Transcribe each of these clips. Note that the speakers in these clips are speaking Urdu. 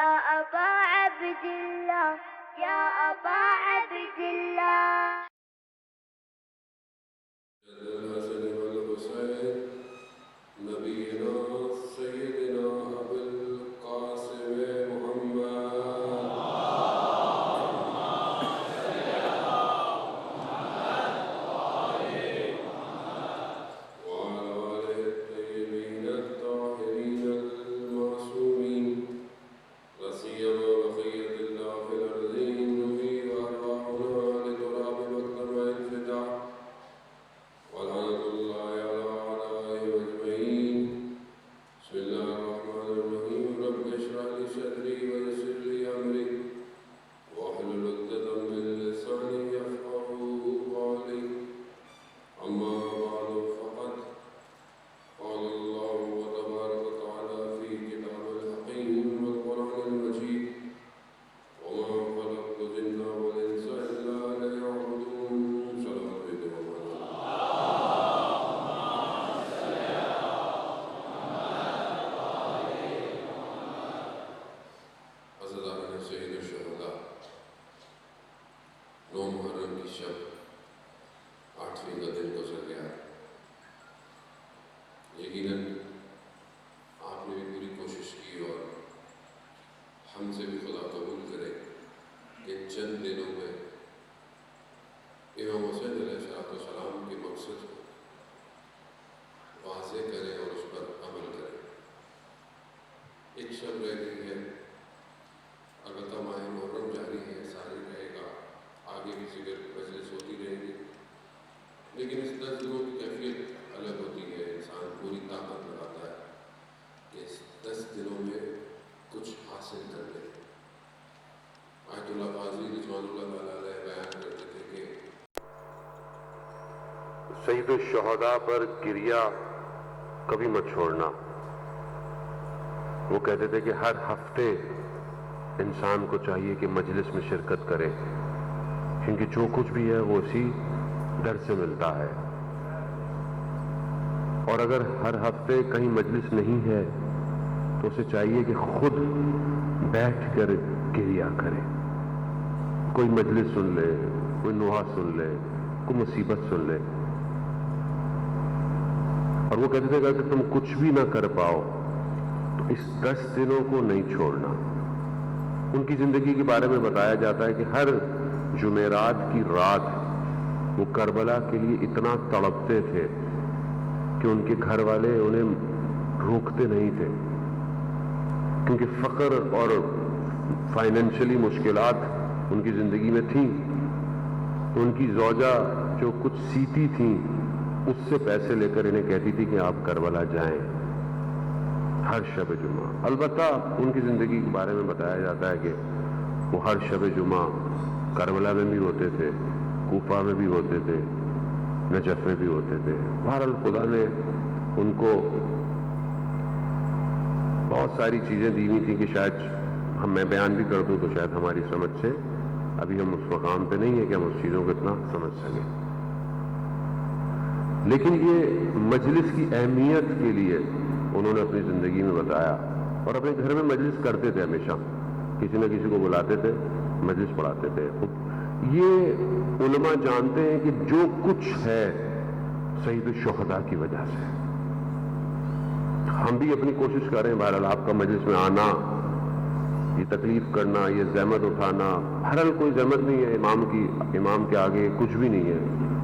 أبا عبد الله يا أبا عبد الله. الحسن والحسين نبينا سيدنا أبو القاسم محمد وعلى آله الطيبين الطاهرين المعصومين لا سيما بقية الله في الأرضين نحيي أرواحنا لتراب مقدمة الفداء ولعنة الله على أعدائهم أجمعين. بسم الله الرحمن الرحيم. رب اشرح لي صدري ويسر لي أمري واحلل عقدة من لساني يفقهوا قولي. أما بعد فقد قال الله تبارك وتعالى في كتابه الحكيم والقرآن المجيد وما خلقت الجن والإنس إلا ليعبدون. صلوات عزیزان سید الشہداء، 9 محرم کی شب 8ویں کا دن گزر گیا. یقیناً آپ نے بھی پوری کوشش کی اور ہم سے بھی خدا قبول کرے کہ چند دنوں میں امام حسین علیہ السلام کے مقصد کو واضح کریں اور اس پر عمل کریں. ایک شب رہ گئی ہے، البتہ ماہ محرم جاری ہے، ساری رہے گا، آگے بھی ذکر مجلس ہوتی رہے گی، لیکن اس 10 دنوں کی کیفیت الگ ہوتی ہے. انسان پوری طاقت لگاتا ہے کہ اس 10 دنوں میں کچھ حاصل کر لے. آیت اللہ قاضی رضوان اللہ تعالیٰ علیہ بیان کرتے تھے کہ سید الشہداء پر کریا کبھی مت چھوڑنا. وہ کہتے تھے کہ ہر ہفتے انسان کو چاہیے کہ مجلس میں شرکت کرے، کیونکہ جو کچھ بھی ہے وہ اسی در سے ملتا ہے. اور اگر ہر ہفتے کہیں مجلس نہیں ہے تو اسے چاہیے کہ خود بیٹھ کر کریا کرے. کوئی مجلس سن لے، کوئی نوحہ سن لے، کوئی مصیبت سن لے. اور وہ کہتے تھے کہ اگر تم کچھ بھی نہ کر پاؤ تو اس 10 دنوں کو نہیں چھوڑنا. ان کی زندگی کے بارے میں بتایا جاتا ہے کہ ہر جمعرات کی رات وہ کربلا کے لیے اتنا تڑپتے تھے کہ ان کے گھر والے انہیں روکتے نہیں تھے، کیونکہ فقر اور فائنینشلی مشکلات ان کی زندگی میں تھیں. ان کی زوجہ جو کچھ سیتی تھیں اس سے پیسے لے کر انہیں کہتی تھی کہ آپ کربلا جائیں ہر شب جمعہ. البتہ ان کی زندگی کے بارے میں بتایا جاتا ہے کہ وہ ہر شب جمعہ کربلا میں بھی ہوتے تھے، کوفہ میں بھی ہوتے تھے، نجف میں بھی ہوتے تھے. بہرحال خدا نے ان کو بہت ساری چیزیں دی ہوئی تھیں کہ شاید میں بیان بھی کر دوں تو شاید ہماری سمجھ سے ابھی ہم اس مقام پہ نہیں ہے کہ ہم اس چیزوں کو اتنا سمجھ سکیں. لیکن یہ مجلس کی اہمیت کے لیے انہوں نے اپنی زندگی میں بتایا، اور اپنے گھر میں مجلس کرتے تھے. ہمیشہ کسی نہ کسی کو بلاتے تھے، مجلس پڑھاتے تھے. یہ علماء جانتے ہیں کہ جو کچھ ہے سید الشہداء کی وجہ سے. ہم بھی اپنی کوشش کر رہے ہیں بہرحال آپ کا مجلس میں آنا، یہ تکلیف کرنا، یہ زحمت اٹھانا. بہرحال کوئی زحمت نہیں ہے امام کے آگے کچھ بھی نہیں ہے.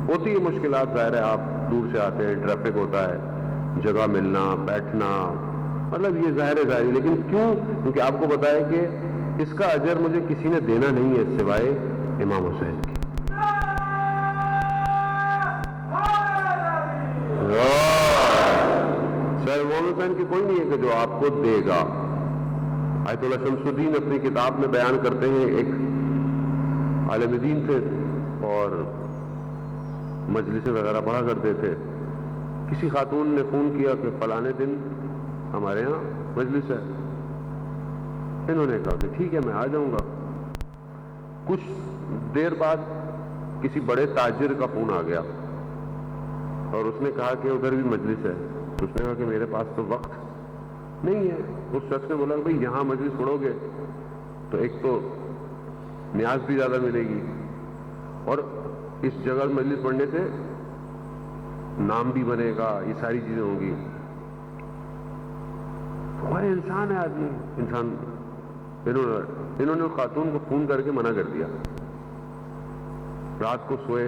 ہوتی ہے مشکلات، ظاہر ہے آپ دور سے آتے ہیں، ٹریفک ہوتا ہے، جگہ ملنا، بیٹھنا، مطلب یہ ظاہر ہے. لیکن کیوں؟ کیونکہ آپ کو بتایا کہ اس کا اجر مجھے کسی نے دینا نہیں ہے سوائے امام حسین کی. سر امام حسین کی کوئی نہیں ہے کہ جو آپ کو دے گا. آیت اللہ شمس الدین اپنی کتاب میں بیان کرتے ہیں، ایک عالم دین تھے اور مجلس وغیرہ پڑھا کرتے تھے. کسی خاتون نے فون کیا کہ فلانے دن ہمارے ہاں مجلس ہے. انہوں نے کہا کہ ٹھیک ہے میں آ جاؤں گا. کچھ دیر بعد کسی بڑے تاجر کا فون آ گیا اور اس نے کہا کہ ادھر بھی مجلس ہے. تو اس نے کہا کہ میرے پاس تو وقت نہیں ہے. اس شخص نے بولا کہ بھئی یہاں مجلس پڑھو گے تو ایک تو نیاز بھی زیادہ ملے گی اور اس جگہ مجلس پڑھنے سے نام بھی بنے گا, یہ ساری چیزیں ہوں گی. ہمارے انسان ہے آدمی, انسان. انہوں نے خاتون کو فون کر کے منع کر دیا. رات کو سوئے,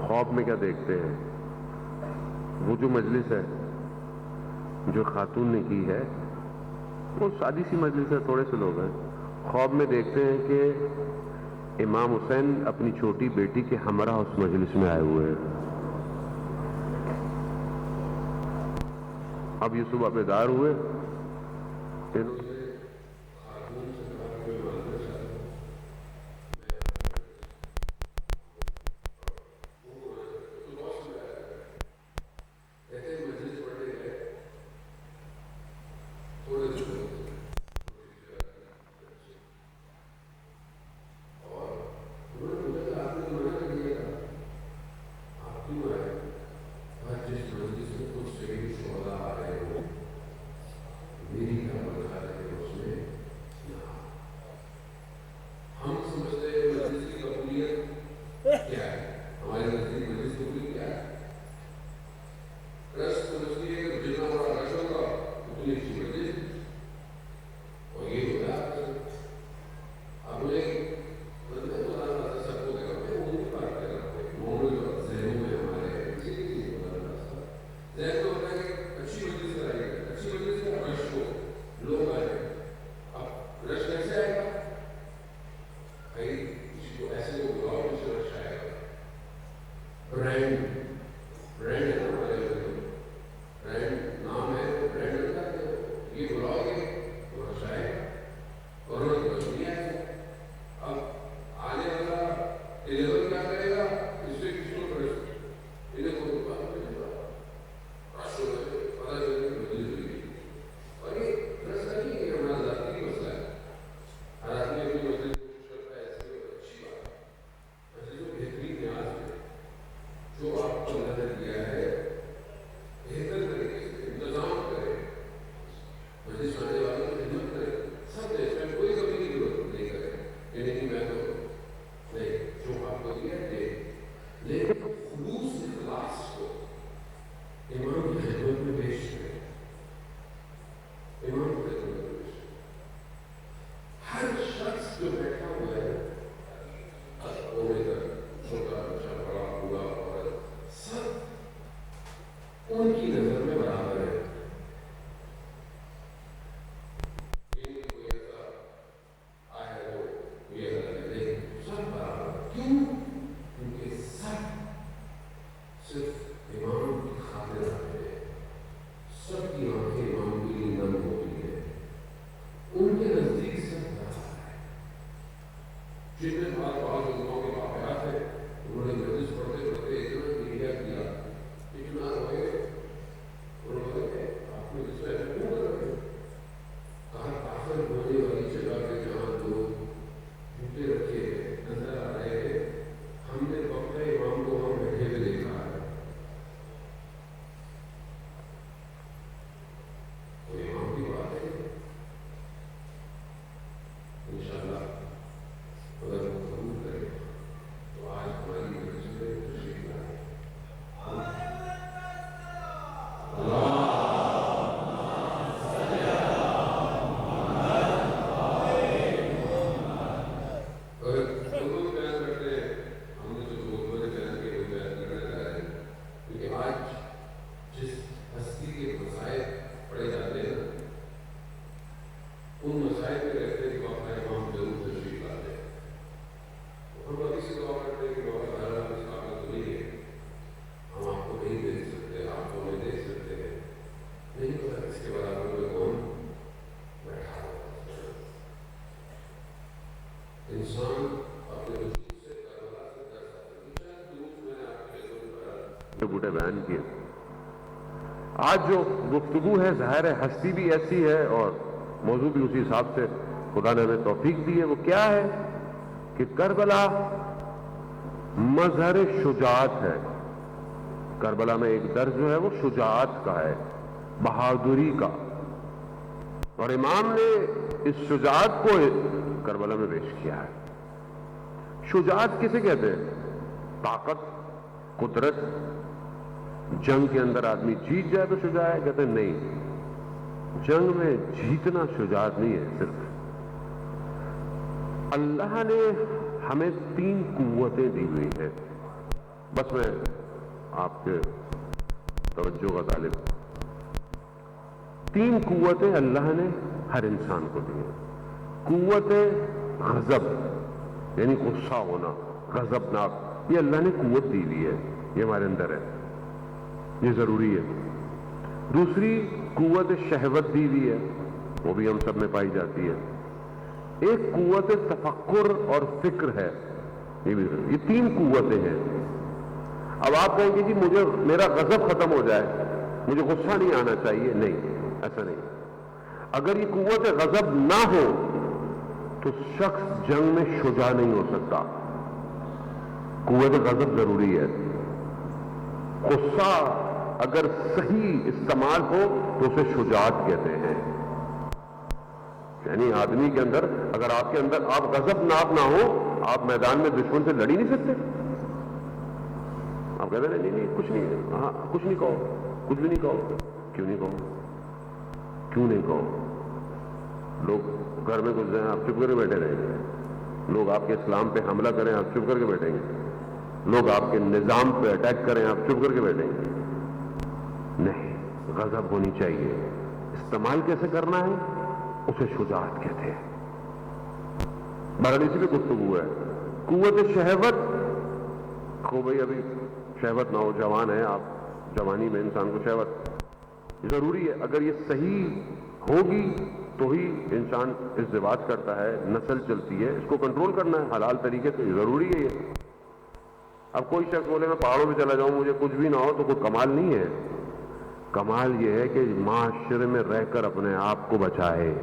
خواب میں کیا دیکھتے ہیں, وہ جو مجلس ہے جو خاتون نے کی ہے وہ سادی سی مجلس ہے, تھوڑے سے لوگ ہیں. خواب میں دیکھتے ہیں کہ امام حسین اپنی چھوٹی بیٹی کے ہمراہ اس مجلس میں آئے ہوئے ہیں. اب یہ صبح بیدار ہوئے, بوٹے بیان کیے. آج جو گفتگو ہے ظاہر ہے ہستی بھی ایسی ہے اور موضوع بھی اسی حساب سے خدا نے ہمیں توفیق دی ہے. وہ کیا ہے کہ کربلا مظہر شجاعت ہے. کربلا میں ایک درس جو ہے وہ شجاعت کا ہے, بہادری کا. اور امام نے اس شجاعت کو کربلا میں پیش کیا ہے. شجاعت کسے کہتے ہیں؟ طاقت، قدرت. جنگ کے اندر آدمی جیت جائے تو شجاع ہے؟ کہتے ہیں نہیں، جنگ میں جیتنا شجاعت نہیں ہے. صرف اللہ نے ہمیں 3 قوتیں دی ہوئی ہیں. بس میں آپ کے توجہ کا طالب. 3 قوتیں اللہ نے ہر انسان کو دی ہیں. قوت غضب یعنی غصہ ہونا، غضبناک، یہ اللہ نے قوت دی ہوئی ہے، یہ ہمارے اندر ہے، یہ ضروری ہے. دوسری قوت شہوت دی ہوئی ہے، وہ بھی ہم سب میں پائی جاتی ہے. ایک قوت تفکر اور فکر ہے، یہ 3 قوتیں ہیں. اب آپ کہیں گے جی مجھے میرا غضب ختم ہو جائے، مجھے غصہ نہیں آنا چاہیے. نہیں، ایسا نہیں. اگر یہ قوت غضب نہ ہو تو شخص جنگ میں شجاع نہیں ہو سکتا. قوت غضب ضروری ہے. غصہ اگر صحیح استعمال ہو تو اسے شجاعت کہتے ہیں. یعنی آدمی کے اندر، اگر آپ کے اندر آپ غضب ناک نہ ہو، آپ میدان میں دشمن سے لڑ ہی نہیں سکتے. آپ کہتے ہیں نہیں کچھ نہیں، ہاں کچھ نہیں کہو، کچھ بھی نہیں کہو. کیوں نہیں کہو؟ کیوں نہیں کہو؟ لوگ گھر میں گھس جائیں، آپ چپ کر کے بیٹھے رہیں گے. لوگ آپ کے اسلام پہ حملہ کریں، آپ چپ کر کے بیٹھیں گے. لوگ آپ کے نظام پہ اٹیک کریں، آپ چپ کر کے بیٹھیں گے. نہیں، غضب ہونی چاہیے. استعمال کیسے کرنا ہے اسے شجاعت کہتے ہیں. بہرحال اسی پہ گفتگو ہے. قوت شہوت، خوب بھائی ابھی شہوت نہ ہو، جوان ہے آپ، جوانی میں انسان کو شہوت ضروری ہے. اگر یہ صحیح ہوگی تو ہی انسان ازدواج کرتا ہے، نسل چلتی ہے. اس کو کنٹرول کرنا ہے حلال طریقے سے، ضروری ہے یہ. اب کوئی شخص بولے میں پہاڑوں میں چلا جاؤں مجھے کچھ بھی نہ ہو، تو کوئی کمال نہیں ہے. کمال یہ ہے کہ معاشرے میں رہ کر اپنے آپ کو بچائے.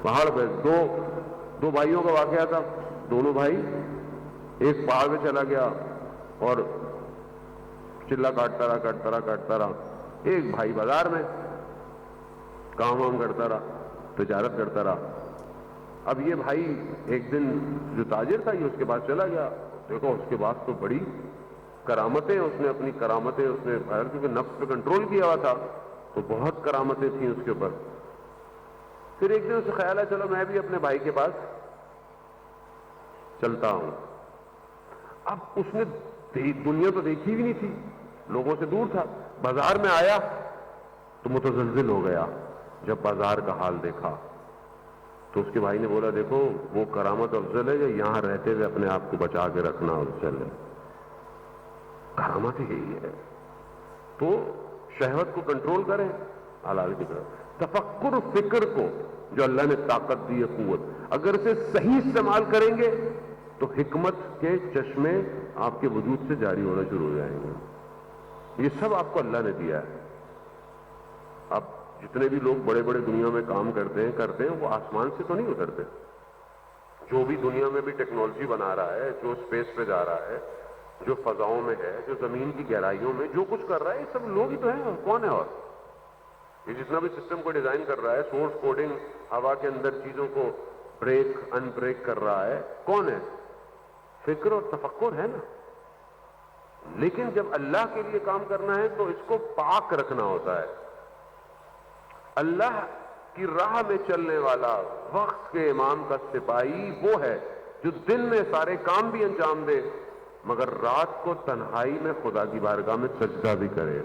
پہاڑ پہ دو بھائیوں کا واقعہ تھا. دونوں بھائی، ایک پہاڑ پہ چلا گیا اور چلا کاٹتا رہا. ایک بھائی بازار میں کام وام کرتا رہا، تجارت کرتا رہا. اب یہ بھائی ایک دن جو تاجر تھا یہ اس کے پاس چلا گیا. دیکھو اس کے بعد تو بڑی کرامتیں، اس نے اپنی کرامتیں، اس نے کیونکہ نفس پہ کنٹرول کیا ہوا تھا تو بہت کرامتیں تھیں اس کے اوپر. پھر ایک دن اسے خیال ہے چلو میں بھی اپنے بھائی کے پاس چلتا ہوں. اب اس نے دنیا تو دیکھی بھی نہیں تھی، لوگوں سے دور تھا. بازار میں آیا تو متزلزل ہو گیا. جب بازار کا حال دیکھا تو اس کے بھائی نے بولا دیکھو وہ کرامت افضل ہے یا یہاں رہتے ہوئے اپنے آپ کو بچا کے رکھنا افضل ہے؟ کرامت یہی ہے. تو شہوت کو کنٹرول کریں حلال کی طرف. تفکر فکر کو جو اللہ نے طاقت دی ہے، قوت، اگر اسے صحیح استعمال کریں گے تو حکمت کے چشمے آپ کے وجود سے جاری ہونا شروع ہو جائیں گے. یہ سب آپ کو اللہ نے دیا ہے. اب جتنے بھی لوگ بڑے بڑے دنیا میں کام کرتے ہیں وہ آسمان سے تو نہیں اترتے. جو بھی دنیا میں بھی ٹیکنالوجی بنا رہا ہے، جو اسپیس پہ جا رہا ہے، جو فضاؤں میں ہے، جو زمین کی گہرائیوں میں جو کچھ کر رہا ہے، یہ سب لوگ ہی تو ہیں. کون ہے؟ اور یہ جتنا بھی سسٹم کو ڈیزائن کر رہا ہے، سورس کوڈنگ، ہوا کے اندر چیزوں کو بریک ان بریک کر رہا ہے، کون ہے؟ فکر اور تفکر ہے نا. لیکن جب اللہ کے لیے کام کرنا ہے تو اس کو پاک رکھنا ہوتا ہے. اللہ کی راہ میں چلنے والا وقت کے امام کا سپاہی وہ ہے جو دن میں سارے کام بھی انجام دے مگر رات کو تنہائی میں خدا کی بارگاہ میں سجدہ بھی کرے.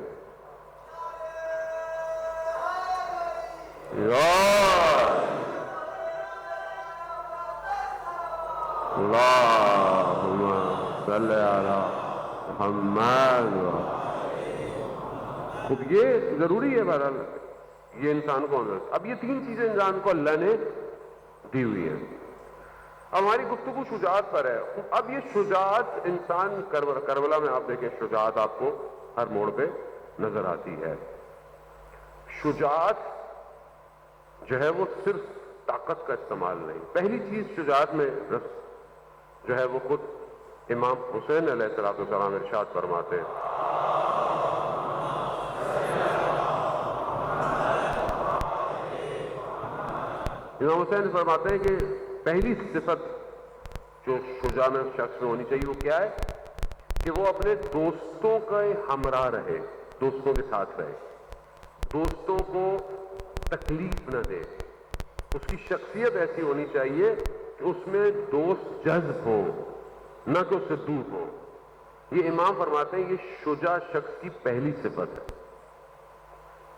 اللہم صلی علی محمد. خود یہ ضروری ہے. بہرحال یہ انسان کو اب یہ 3 چیزیں انسان کو اللہ نے دی ہوئی ہیں. ہماری گفتگو شجاعت پر ہے. اب یہ شجاعت انسان کربلا میں آپ دیکھیں شجاعت آپ کو ہر موڑ پہ نظر آتی ہے. شجاعت جو ہے وہ صرف طاقت کا استعمال نہیں. پہلی چیز شجاعت میں جو ہے وہ خود امام حسین علیہ السلام ارشاد فرماتے ہیں امام حسین فرماتے ہیں کہ پہلی صفت جو شجاع شخص میں ہونی چاہیے وہ کیا ہے کہ وہ اپنے دوستوں کا ہمراہ رہے، دوستوں کے ساتھ رہے، دوستوں کو تکلیف نہ دے. اس کی شخصیت ایسی ہونی چاہیے کہ اس میں دوست جذب ہو، نہ کہ اس سے دور ہو. یہ امام فرماتے ہیں یہ شجاع شخص کی پہلی صفت ہے.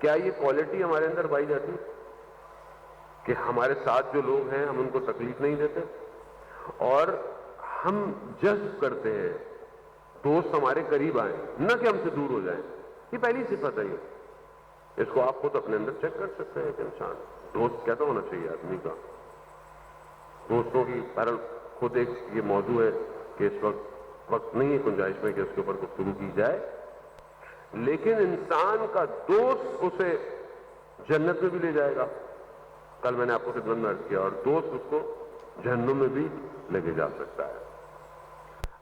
کیا یہ کوالٹی ہمارے اندر پائی جاتی ہے کہ ہمارے ساتھ جو لوگ ہیں ہم ان کو تکلیف نہیں دیتے اور ہم جذب کرتے ہیں دوست ہمارے قریب آئیں نہ کہ ہم سے دور ہو جائیں؟ یہ پہلی صفت ہے. یہ اس کو آپ خود اپنے اندر چیک کر سکتے ہیں کہ انسان دوست کیسا ہونا چاہیے آدمی کا. دوستوں کی بہرحال خود ایک یہ موضوع ہے کہ اس وقت نہیں ہے گنجائش میں کہ اس کے اوپر گفتگو کی جائے، لیکن انسان کا دوست اسے جنت میں بھی لے جائے گا. کل میں نے آپ کو خدمت میں عرض کیا، اور دوست اس کو جہنم میں بھی لے کے جا سکتا ہے.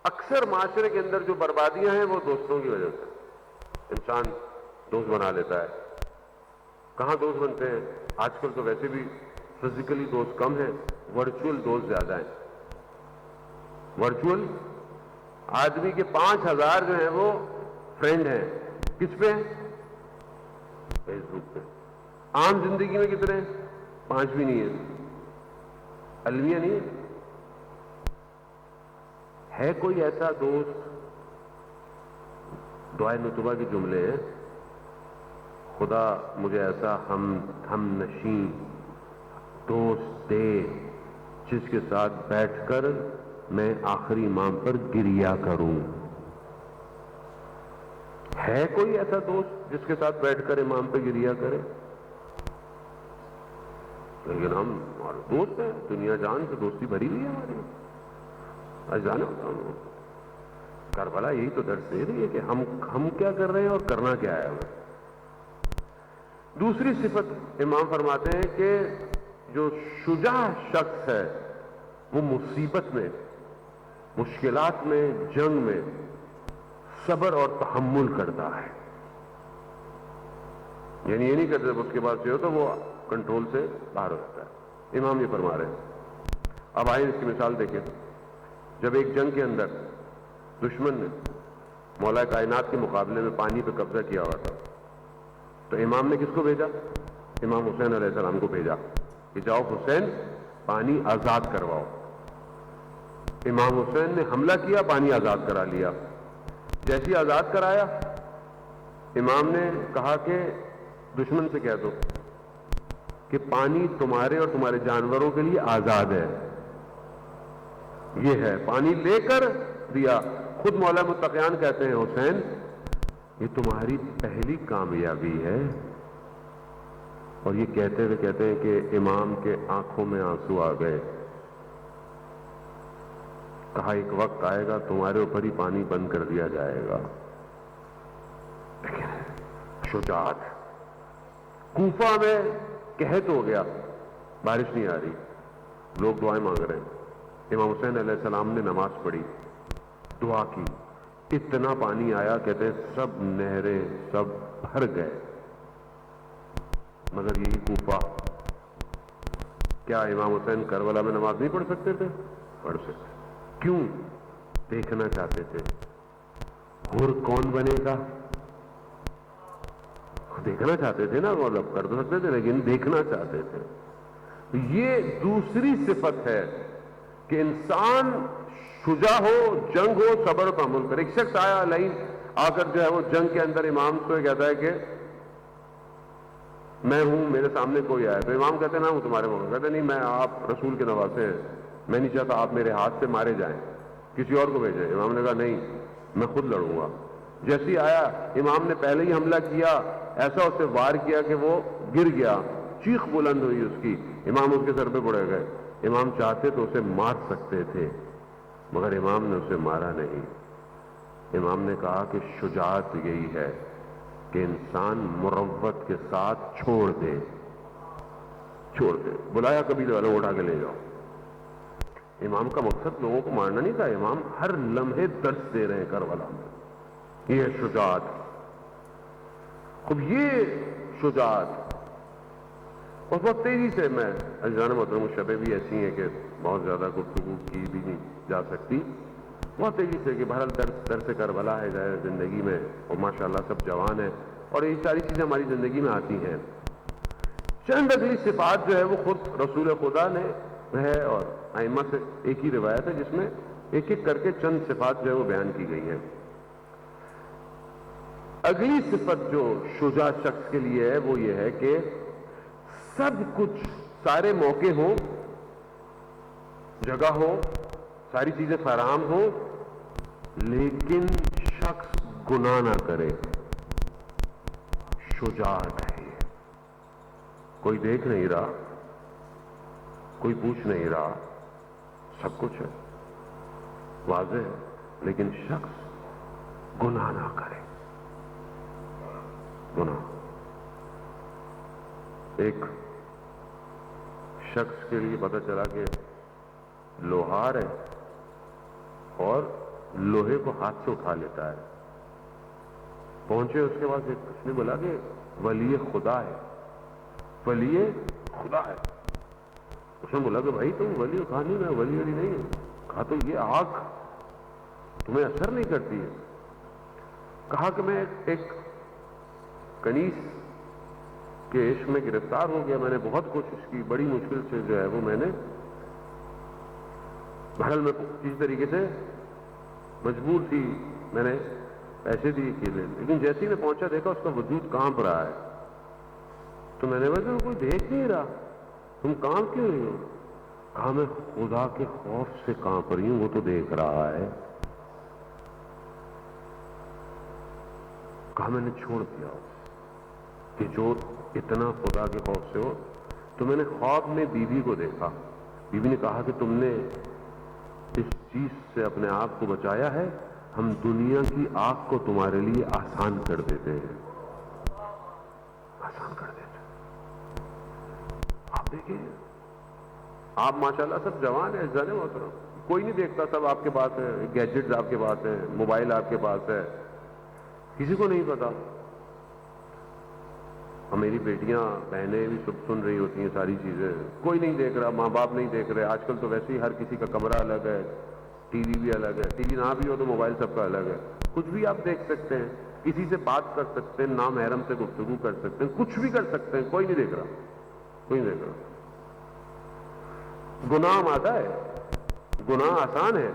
اکثر معاشرے کے اندر جو بربادیاں ہیں وہ دوستوں کی وجہ سے. انسان دوست بنا لیتا ہے. کہاں دوست بنتے ہیں؟ آج کل تو ویسے بھی فزیکلی دوست کم ہیں، ورچوئل دوست زیادہ ہیں. ورچوئل آدمی کے 5000 جو ہیں وہ فرینڈ ہیں. کس پہ؟ فیس بک پہ. عام زندگی میں کتنے ہیں؟ 5 بھی نہیں ہے. المیہ نہیں ہے. ہے کوئی ایسا دوست؟ دعائے نطبہ کے جملے ہیں، خدا مجھے ایسا ہم نشین دوست دے جس کے ساتھ بیٹھ کر میں آخری امام پر گریا کروں. ہے کوئی ایسا دوست جس کے ساتھ بیٹھ کر امام پہ گریا کرے؟ لیکن ہم دوست ہیں، دنیا جان سے دوستی بھری ہوئی ہے ہماری. جانا ہوتا ہوں کربلا یہی تو درس دے رہی ہے کہ ہم کیا کر رہے ہیں اور کرنا کیا ہے ہمیں. دوسری صفت امام فرماتے ہیں کہ جو شجاع شخص ہے وہ مصیبت میں، مشکلات میں، جنگ میں صبر اور تحمل کرتا ہے. یعنی یہ نہیں کرتے جب اس کے بعد سے ہو تو وہ کنٹرول سے باہر ہو جاتا ہے. امام یہ فرما رہے ہیں. اب آئیں اس کی مثال دیکھیں. جب ایک جنگ کے اندر دشمن نے مولا کائنات کے مقابلے میں پانی پہ قبضہ کیا ہوا تھا تو امام نے کس کو بھیجا؟ امام حسین علیہ السلام کو بھیجا کہ جاؤ حسین پانی آزاد کرواؤ. امام حسین نے حملہ کیا، پانی آزاد کرا لیا. جیسی آزاد کرایا امام نے کہا کہ دشمن سے کہہ دو کہ پانی تمہارے اور تمہارے جانوروں کے لیے آزاد ہے. یہ ہے پانی لے کر دیا. خود مولا متقیان کہتے ہیں حسین یہ تمہاری پہلی کامیابی ہے. اور یہ کہتے ہوئے کہتے ہیں کہ امام کے آنکھوں میں آنسو آ گئے. کہا ایک وقت آئے گا تمہارے اوپر ہی پانی بند کر دیا جائے گا. شجاعت. کوفہ میں قحط ہو گیا، بارش نہیں آ رہی، لوگ دعائیں مانگ رہے ہیں. امام حسین علیہ السلام نے نماز پڑھی، دعا کی، اتنا پانی آیا کہتے ہیں سب نہریں سب بھر گئے. مگر یہی کوفہ، کیا امام حسین کربلا میں نماز نہیں پڑھ سکتے تھے؟ پڑھ سکتے. کیوں؟ دیکھنا چاہتے تھے اور کون بنے گا. دیکھنا چاہتے تھے نا، مطلب کر تو سکتے تھے لیکن دیکھنا چاہتے تھے. یہ دوسری صفت ہے کہ انسان شجاع ہو، جنگ ہو، صبر و تحمل کرے. ایک شخص آیا لائن آ کر جو ہے وہ جنگ کے اندر امام کو کہتا ہے کہ میں ہوں، میرے سامنے کوئی آیا. تو امام کہتے ہیں نا وہ تمہارے موقع. کہتے نہیں، میں آپ رسول کے نواسے ہیں، میں نہیں چاہتا آپ میرے ہاتھ سے مارے جائیں، کسی اور کو بھیجیں. امام نے کہا نہیں، میں خود لڑوں گا. جیسے آیا امام نے پہلے ہی حملہ کیا، ایسا اس سے وار کیا کہ وہ گر گیا، چیخ بلند ہوئی اس کی. امام اس کے سر پہ پڑے گئے. امام چاہتے تو اسے مار سکتے تھے مگر امام نے اسے مارا نہیں. امام نے کہا کہ شجاعت یہی ہے کہ انسان مروت کے ساتھ چھوڑ دے. بلایا قبیلے والوں اٹھا کے لے جاؤ. امام کا مقصد لوگوں کو مارنا نہیں تھا. امام ہر لمحے درس دے رہے ہیں کربلا میں. یہ ہے شجاعت. اب یہ شجاعت اور بہت تیزی سے، میں عزیزان محترم شبیں بھی ایسی ہیں کہ بہت زیادہ گفتگو کی بھی نہیں جا سکتی، بہت تیزی سے کہ بہرحال درس کربلا ہے ظاہر زندگی میں، اور ماشاءاللہ سب جوان ہیں اور یہ ساری چیزیں ہماری زندگی میں آتی ہیں۔ چند اگلی صفات جو ہے وہ خود رسول خدا نے ہے، اور ائمہ سے ایک ہی روایت ہے جس میں ایک ایک کر کے چند صفات جو ہے وہ بیان کی گئی ہیں۔ اگلی صفت جو شجاع شخص کے لیے ہے وہ یہ ہے کہ سب کچھ، سارے موقع ہوں، جگہ ہو، ساری چیزیں فراہم ہوں، لیکن شخص گناہ نہ کرے۔ شجاعت ہے یہ، کوئی دیکھ نہیں رہا، کوئی پوچھ نہیں رہا، سب کچھ ہے، واضح ہے، لیکن شخص گناہ نہ کرے۔ گناہ، ایک شخص کے لیے پتہ چلا کہ لوہار ہے اور لوہے کو ہاتھ سے اٹھا لیتا ہے، پہنچے اس کے بعد اس نے بولا کہ ولی خدا ہے، ولی خدا ہے۔ اس نے بولا کہ بھائی تم ولی ہو؟ کہا نہیں میں ولی نہیں ہوں۔ کہا تو یہ آگ تمہیں اثر نہیں کرتی ہے؟ کہا کہ میں ایک کنیز کے عشق میں گرفتار ہو گیا، میں نے بہت کوشش کی، بڑی مشکل سے جو ہے وہ میں نے، بہرحال میں کسی طریقے سے مجبور تھی، میں نے پیسے دیے کیلے، لیکن جیسے ہی میں پہنچا دیکھا اس کا وجود کانپ رہا ہے، تو میں نے بولا کوئی دیکھ نہیں رہا، تم کانپ کیوں رہی ہو؟ کہا میں خدا کے خوف سے کانپ رہی ہوں، وہ تو دیکھ رہا ہے۔ کہا میں نے چھوڑ دیا کہ جو اتنا خدا کے خوف سے ہو، تو میں نے خواب میں بیوی کو دیکھا، بیوی نے کہا کہ تم نے اس چیز سے اپنے آپ کو بچایا ہے، ہم دنیا کی آگ کو تمہارے لیے آسان کر دیتے ہیں، آسان کر دیتے ہیں۔ آپ دیکھیں، آپ ماشاءاللہ سب جوان ہیں، جانے محترم، کوئی نہیں دیکھتا، سب آپ کے پاس ہے، گیجٹس آپ کے پاس ہیں، موبائل آپ کے پاس ہے، کسی کو نہیں پتا۔ اور میری بیٹیاں بہنیں بھی سب سن رہی ہوتی ہیں ساری چیزیں، کوئی نہیں دیکھ رہا، ماں باپ نہیں دیکھ رہے، آج کل تو ویسے ہی ہر کسی کا کمرہ الگ ہے، ٹی وی بھی الگ ہے، ٹی وی نہ بھی ہو تو موبائل سب کا الگ ہے، کچھ بھی آپ دیکھ سکتے ہیں، کسی سے بات کر سکتے ہیں، نامحرم سے گفتگو کر سکتے ہیں، کچھ بھی کر سکتے ہیں، کوئی نہیں دیکھ رہا، کوئی نہیں دیکھ رہا۔ گناہ مادہ ہے، گناہ آسان ہے،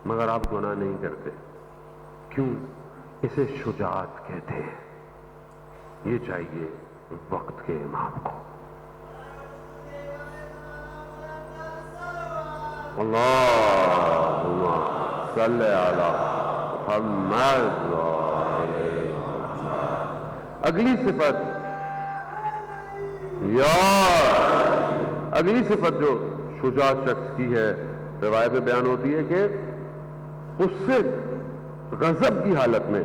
مگر آپ گناہ نہیں کرتے، کیوں؟ اسے شجاعت کہتے ہیں۔ یہ چاہیے وقت کے امام کو۔ اللہم صلی علی محمد وعلی محمد۔ اگلی صفت، اگلی صفت جو شجاع شخص کی ہے، روایت میں بیان ہوتی ہے کہ اس سے غضب کی حالت میں،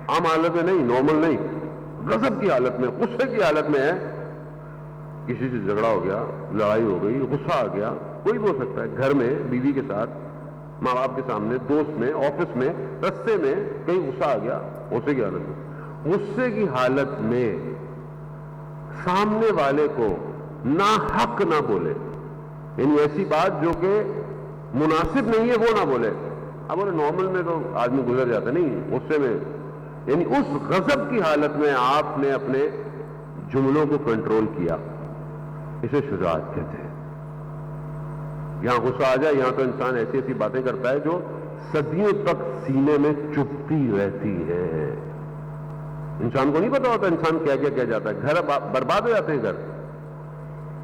عام حالت میں نہیں، نارمل نہیں، غضب کی حالت میں، غصے کی حالت میں ہے، کسی سے جھگڑا ہو گیا، لڑائی ہو گئی، غصہ آ گیا، کوئی بھی ہو سکتا ہے، گھر میں بیوی کے ساتھ، ماں باپ کے سامنے، دوست میں، آفس میں، رستے میں کہیں غصہ آ گیا، غصے کی حالت میں، غصے کی حالت میں سامنے والے کو ناحق نہ بولے، یعنی ایسی بات جو کہ مناسب نہیں ہے وہ نہ بولے۔ اب بولے نارمل میں تو آدمی گزر جاتا، نہیں، غصے میں، یعنی اس غضب کی حالت میں آپ نے اپنے جملوں کو کنٹرول کیا، اسے شجاعت کہتے ہیں۔ یہاں غصہ آ جائے، یہاں تو انسان ایسی ایسی باتیں کرتا ہے جو صدیوں تک سینے میں چپتی رہتی ہے، انسان کو نہیں پتا ہوتا انسان کیا کیا کہہ جاتا ہے، گھر برباد ہو جاتے ہیں، گھر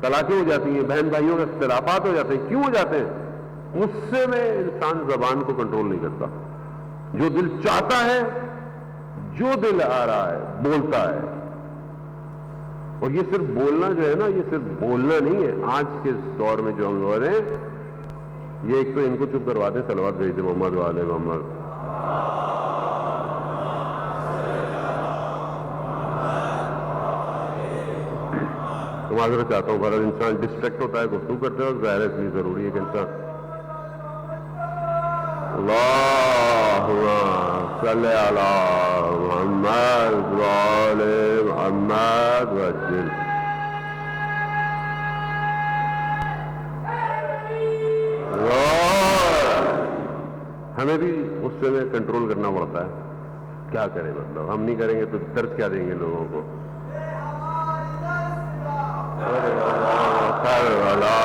طلاقیں ہو جاتی ہیں، بہن بھائیوں کے اختلافات ہو جاتے ہیں، کیوں ہو جاتے ہیں؟ غصے میں انسان زبان کو کنٹرول نہیں کرتا، جو دل چاہتا ہے، جو دل آ رہا ہے بولتا ہے۔ اور یہ صرف بولنا جو ہے نا، یہ صرف بولنا نہیں ہے، آج کے دور میں جو ہم لوگ ہیں، یہ ایک تو ان کو چپ کروا دیں، صلوات بھیج دیں محمد والے محمد۔ تو معذرت چاہتا ہوں، اگر انسان ڈسٹریکٹ ہوتا ہے گفتگو کرتے وقت، ظاہر ہے اس لیے ضروری ہے کہ انسان اللہم صلی علی محمد وعلی محمد وسلم۔ ہمیں بھی غصے میں کنٹرول کرنا پڑتا ہے. کیا کریں, مطلب ہم نہیں کریں گے تو درد کیا دیں گے لوگوں کو. کربلا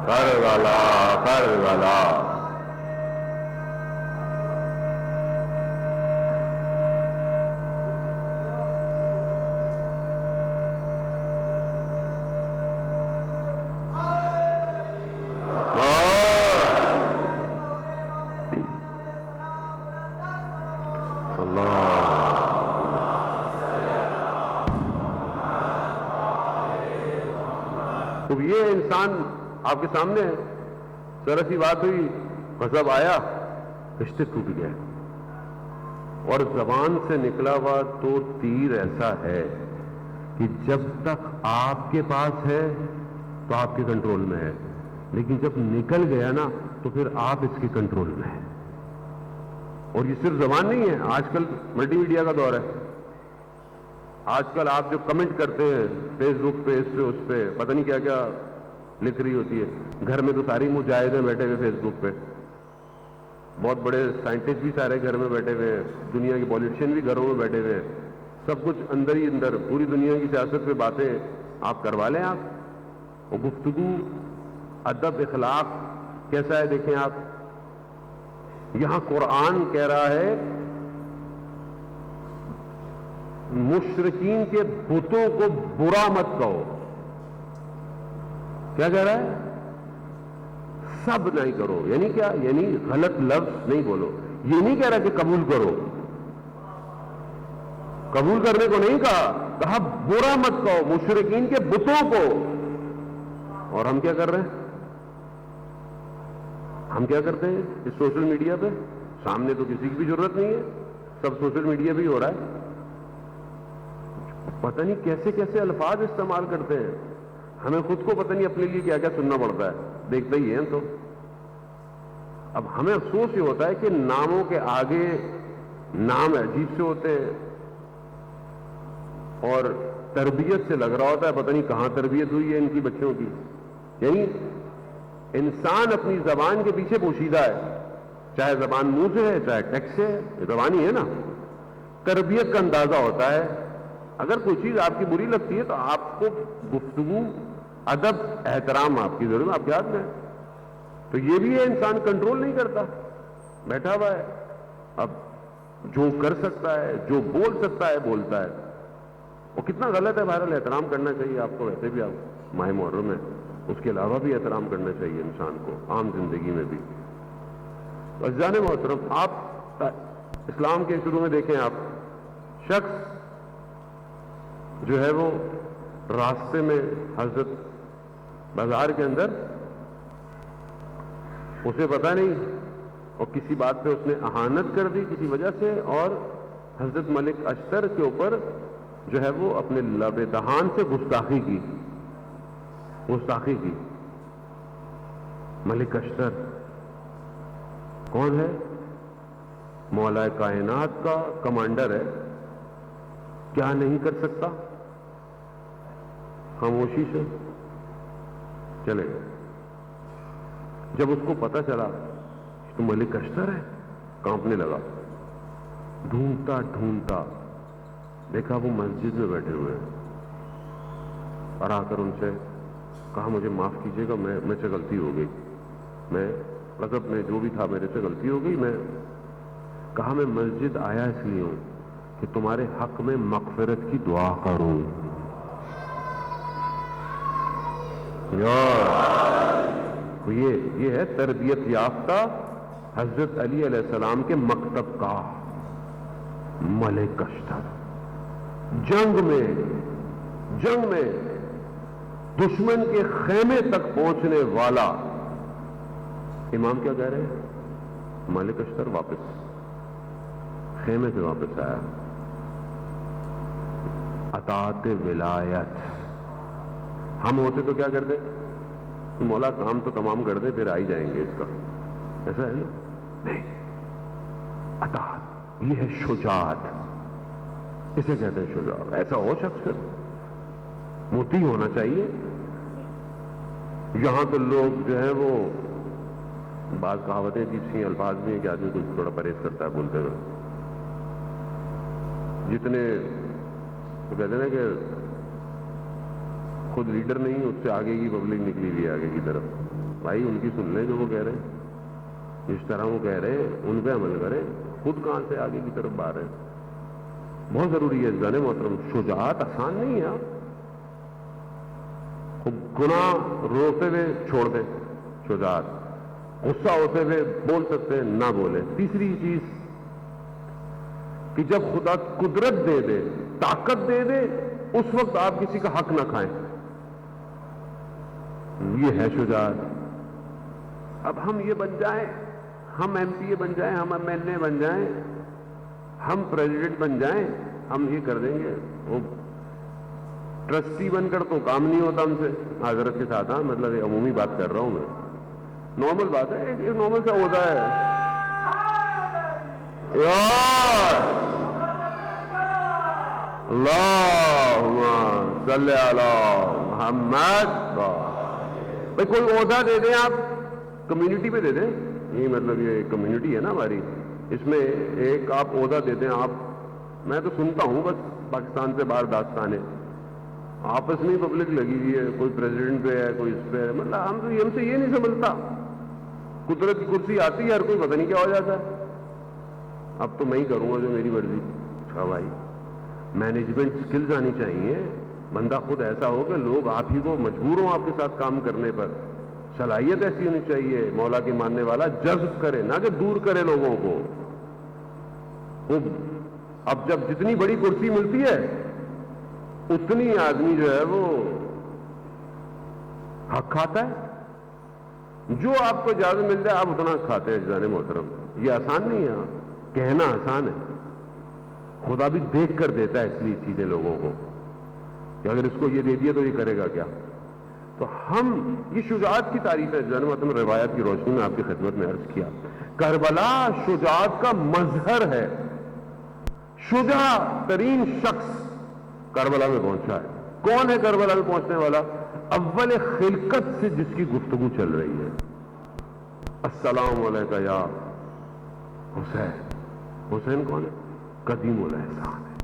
کربلا کربلا. تو یہ انسان آپ کے سامنے ہے, ذرا سی بات ہوئی, غضب آیا, رشتے ٹوٹ گئے. اور زبان سے نکلا ہوا تو تیر ایسا ہے کہ جب تک آپ کے پاس ہے تو آپ کے کنٹرول میں ہے, لیکن جب نکل گیا نا تو پھر آپ اس کے کنٹرول میں ہیں. اور یہ صرف زبان نہیں ہے, آج کل ملٹی میڈیا کا دور ہے. آج کل آپ جو کمنٹ کرتے ہیں فیس بک پہ, اس پہ پتہ نہیں کیا کیا لکھ رہی ہوتی ہے. گھر میں تو ساری مجاہدیں بیٹھے ہوئے فیس بک پہ, بہت بڑے سائنٹسٹ بھی سارے گھر میں بیٹھے ہوئے, دنیا کے پولیٹیشین بھی گھروں میں بیٹھے ہوئے, سب کچھ اندر ہی اندر, پوری دنیا کی سیاست پہ باتیں آپ کروا لیں. آپ وہ گفتگو, ادب, اخلاق کیسا ہے دیکھیں آپ. یہاں قرآن کہہ رہا ہے مشرکین کے بتوں کو برا مت کہو. کیا کہہ رہا ہے؟ سب نہیں کرو. یعنی کیا؟ یعنی غلط لفظ نہیں بولو. یہ نہیں کہہ رہا کہ قبول کرو, قبول کرنے کو نہیں کہا برا مت کہو مشرکین کے بتوں کو. اور ہم کیا کر رہے ہیں؟ ہم کیا کرتے ہیں اس سوشل میڈیا پہ؟ سامنے تو کسی کی بھی ضرورت نہیں ہے, سب سوشل میڈیا پہ ہی ہو رہا ہے. پتہ نہیں کیسے کیسے الفاظ استعمال کرتے ہیں, ہمیں خود کو پتہ نہیں اپنے لیے کیا کیا سننا پڑتا ہے, دیکھتے ہی ہیں تو. اب ہمیں افسوس یہ ہوتا ہے کہ ناموں کے آگے نام عجیب سے ہوتے ہیں, اور تربیت سے لگ رہا ہوتا ہے پتہ نہیں کہاں تربیت ہوئی ہے ان کی بچوں کی. یعنی انسان اپنی زبان کے پیچھے پوشیدہ ہے, چاہے زبان منہ سے ہے چاہے ٹیکسٹ سے ہے, یہ زبان ہی ہے نا. تربیت کا اندازہ ہوتا ہے. اگر کوئی چیز آپ کی بری لگتی ہے تو آپ کو گفتگو, ادب, احترام آپ کی ضرورت آپ کے ہاتھ میں ہے. تو یہ بھی ہے انسان کنٹرول نہیں کرتا, بیٹھا ہوا ہے. اب جو کر سکتا ہے, جو بول سکتا ہے بولتا ہے. وہ کتنا غلط ہے. بہرحال احترام کرنا چاہیے آپ کو, ویسے بھی آپ ماہ محرم ہے, اس کے علاوہ بھی احترام کرنا چاہیے انسان کو عام زندگی میں بھی. عزیزان محترم, آپ اسلام کے شروع میں دیکھیں, آپ شخص جو ہے وہ راستے میں حضرت بازار کے اندر, اسے پتہ نہیں, اور کسی بات پہ اس نے اہانت کر دی کسی وجہ سے, اور حضرت ملک اشتر کے اوپر جو ہے وہ اپنے لب دہان سے گستاخی کی. ملک اشتر کون ہے؟ مولا کائنات کا کمانڈر ہے. کیا نہیں کر سکتا؟ خاموشی سے چلے گئے. جب اس کو پتا چلا تو ملک اشتر ہے, کانپنے لگا. ڈھونڈتا ڈھونڈتا دیکھا وہ مسجد میں بیٹھے ہوئے ہیں, اور آ کر ان سے کہا مجھے معاف کیجیے گا, میں سے غلطی ہو گئی, میں غضب میں جو بھی تھا میرے سے غلطی ہو گئی. میں کہا میں مسجد آیا اس لیے ہوں کہ تمہارے حق میں مغفرت کی دعا کروں. یہ ہے تربیت یافتہ حضرت علی علیہ السلام کے مکتب کا ملک اشتر. جنگ میں دشمن کے خیمے تک پہنچنے والا امام کیا کہہ رہے ہیں؟ ملک اشتر واپس خیمے سے واپس آیا. اطاعت ولایت. ہم ہوتے تو کیا کرتے؟ مولا کام تو تمام کر دے پھر آ ہی جائیں گے اس کا, ایسا ہے نا؟ نہیں, اطاعت یہ ہے شجاعت, اسے کہتے ہیں شجاعت. ایسا ہو شخص مطیع ہونا چاہیے. یہاں تو لوگ جو ہیں وہ بعض کہاوتیں عجیب سی الفاظ بھی ہیں کہ آدمی کچھ تھوڑا پرہیز کرتا ہے بولتے ہوئے. جتنے تو کہتے ہیں نا کہ خود لیڈر نہیں اس سے آگے کی پبلک نکلی ہوئی ہے آگے کی طرف. بھائی ان کی سن لیں جو وہ کہہ رہے ہیں, جس طرح وہ کہہ رہے ہیں ان پہ عمل کریں, خود کہاں سے آگے کی طرف باہر ہے. بہت ضروری ہے جانے محترم, شجاعت آسان نہیں ہے. گناہ روتے ہوئے چھوڑ دیں شجاعت, غصہ ہوتے ہوئے بول سکتے ہیں نہ بولے. تیسری چیز کہ جب خدا قدرت دے دے, طاقت دے دے, اس وقت آپ کسی کا حق نہ کھائیں. یہ ہے شجاعت. اب ہم یہ بن جائیں, ہم ایم پی اے بن جائیں, ہم ایم ایل اے بن جائیں, ہم پریزیڈنٹ بن جائیں, ہم یہ کر دیں گے. وہ ٹرسٹی بن کر تو کام نہیں ہوتا ہم سے حضرت کے ساتھ. ہاں مطلب یہ عمومی بات کر رہا ہوں میں, نارمل بات ہے, ایک نارمل سا ہوتا ہے. اللہم صلی علی محمد. بھائی کوئی عہدہ دے دیں آپ, کمیونٹی پہ دے دیں. یہ مطلب یہ کمیونٹی ہے نا ہماری, اس میں ایک آپ عہدہ دے دیں. آپ, میں تو سنتا ہوں بس پاکستان سے باہر داستانیں, آپس میں پبلک لگی ہوئی ہے, کوئی پریزیڈنٹ پہ ہے, کوئی اس پہ ہے. مطلب ہم سے یہ نہیں سمجھتا. قدرت کی کرسی آتی ہے, ہر کوئی پتہ نہیں کیا ہو جاتا ہے. اب تو میں ہی کروں گا جو میری مرضی. اچھا بھائی, مینجمنٹ سکلز آنی چاہیے. بندہ خود ایسا ہو کہ لوگ آپ ہی کو مجبور ہوں آپ کے ساتھ کام کرنے پر. صلاحیت ایسی ہونی چاہیے, مولا کی ماننے والا جذب کرے نہ کہ دور کرے لوگوں کو. وہ اب جب جتنی بڑی کرسی ملتی ہے اتنی آدمی جو ہے وہ حق کھاتا ہے. جو آپ کو اجازت مل جائے آپ اتنا کھاتے ہیں. جانے محترم, یہ آسان نہیں ہے, کہنا آسان ہے, خدا بھی دیکھ کر دیتا ہے اس لیے چیزیں لوگوں کو کہ اگر اس کو یہ دے دیا تو یہ کرے گا کیا. تو ہم یہ شجاعت کی تعریف ہے. جانے محترم, روایت کی روشنی میں آپ کی خدمت میں عرض کیا, کربلا شجاعت کا مظہر ہے. شجاع ترین شخص کربلا میں پہنچا ہے. کون ہے کربلا میں پہنچنے والا؟ اول خلقت سے جس کی گفتگو چل رہی ہے. السلام علیکہ یا حسین. حسین کون ہے؟ قدیم الاحسان ہے.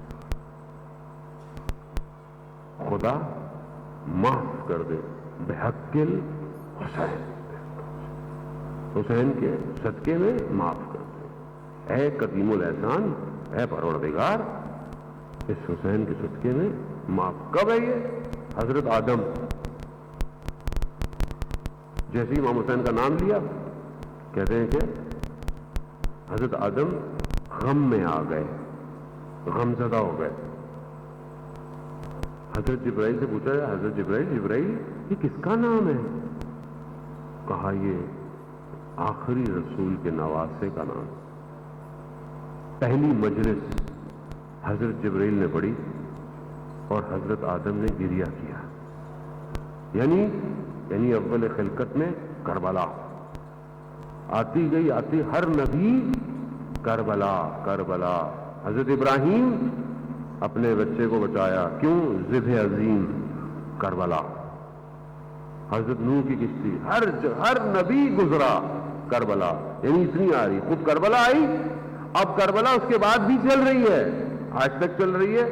خدا معاف کر دے بحق الحسین, حسین کے صدقے میں معاف کر دے. اے قدیم الاحسان, اے پروردگار, اس حسین کے صدقے میں معاف. کب ہے یہ؟ حضرت آدم جیسے امام حسین کا نام لیا, کہتے ہیں کہ حضرت آدم غم میں آ گئے, غم زدہ ہو گئے. حضرت جبرائیل سے پوچھا ہے, حضرت جبرائیل یہ کس کا نام ہے؟ کہا یہ آخری رسول کے نواسے کا نام. پہلی مجلس حضرت جبرائیل نے پڑھی اور حضرت آدم نے گریہ کیا. یعنی اول خلقت میں کربلا آتی گئی, آتی ہر نبی کربلا کربلا. حضرت ابراہیم اپنے بچے کو بچایا, کیوں؟ ذبح عظیم کربلا. حضرت نوح کی کشتی, ہر نبی گزرا کربلا. یعنی اتنی آ رہی, خود کربلا آئی, اب کربلا اس کے بعد بھی چل رہی ہے, آج تک چل رہی ہے,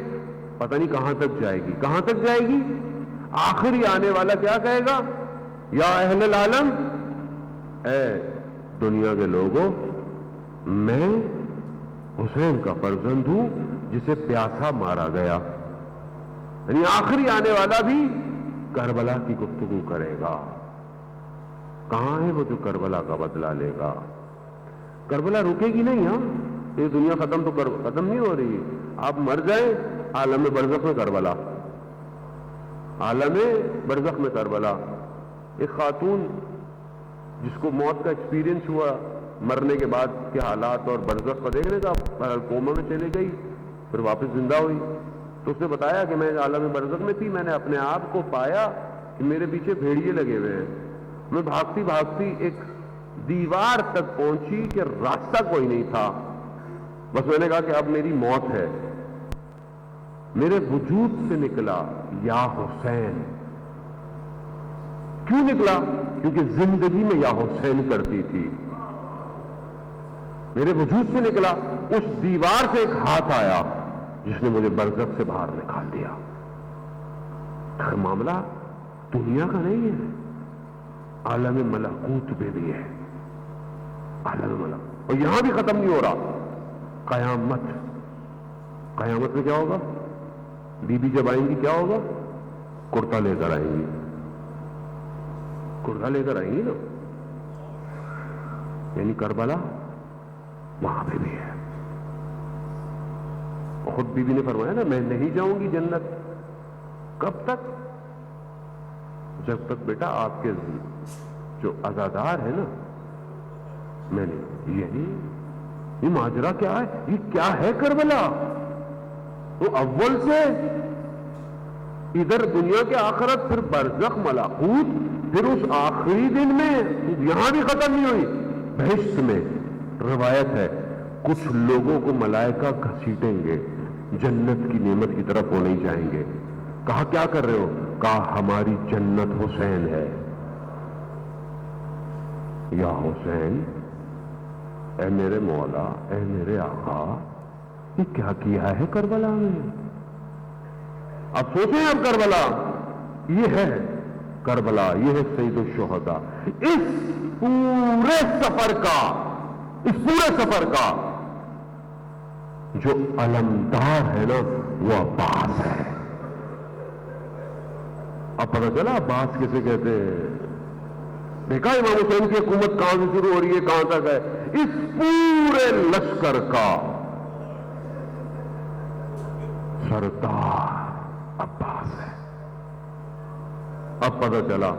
پتہ نہیں کہاں تک جائے گی, کہاں تک جائے گی. آخری آنے والا کیا کہے گا؟ یا اہل العالم, اے دنیا کے لوگوں, میں حسین کا فرزند ہوں جسے پیاسا مارا گیا. یعنی آخری آنے والا بھی کربلا کی گفتگو کرے گا. کہاں ہے وہ جو کربلا کا بدلہ لے گا؟ کربلا رکے گی نہیں. ہاں, یہ دنیا ختم نہیں ہو رہی. آپ مر جائیں, عالم برزخ میں کربلا, عالم برزخ میں کربلا. ایک خاتون جس کو موت کا ایکسپیرینس ہوا, مرنے کے بعد کے حالات اور برزخ کو دیکھنے کا, کوما میں چلی گئی, پھر واپس زندہ ہوئی, تو اس نے بتایا کہ میں عالم برزخ میں تھی, میں نے اپنے آپ کو پایا کہ میرے پیچھے بھیڑیے لگے ہوئے ہیں. میں بھاگتی بھاگتی ایک دیوار تک پہنچی کہ راستہ کوئی نہیں تھا. بس میں نے کہا کہ اب میری موت ہے. میرے وجود سے نکلا یا حسین. کیوں نکلا؟ کیونکہ زندگی میں یا حسین کرتی تھی. میرے وجود سے نکلا، اس دیوار سے ایک ہاتھ آیا جس نے مجھے برزخ سے باہر نکال دیا۔ معاملہ دنیا کا نہیں ہے، عالم ملکوت میں بھی ہے، عالم ملکوت، اور یہاں بھی ختم نہیں ہو رہا۔ قیامت میں کیا ہوگا؟ بی بی جب آئیں گی کیا ہوگا؟ کرتا لے کر آئیں گی، کرتا لے کر آئیں گی نا، یعنی کربلا وہاں پہ بھی ہے۔ خود بی بی نے فرمایا نا، میں نہیں جاؤں گی جنت، کب تک؟ جب تک بیٹا آپ کے جو عزادار ہے نا، میں نے یہ ماجرا کیا ہے؟ یہ کیا ہے کربلا؟ وہ اول سے ادھر دنیا کے آخرت، پھر برزخ ملکوت، پھر اس آخری دن میں یہاں بھی ختم نہیں ہوئی۔ بہشت میں روایت ہے کچھ لوگوں کو ملائکہ گھسیٹیں گے، جنت کی نعمت کی طرف وہ نہیں جائیں گے۔ کہا کیا کر رہے ہو؟ کہا ہماری جنت حسین ہے۔ یا حسین، اے میرے مولا، اے میرے آقا، یہ کیا ہے کربلا میں؟ اب سوچیں، اب کربلا یہ ہے، کربلا یہ ہے سید الشہداء۔ اس پورے سفر کا جو علمدار ہے نا، وہ عباس ہے۔ اب پتہ چلا عباس کسے کہتے ہیں؟ دیکھا امام حسین کی حکومت کہاں سے شروع ہو رہی ہے، کہاں تک ہے؟ اس پورے لشکر کا سردار عباس ہے۔ اب پتہ چلا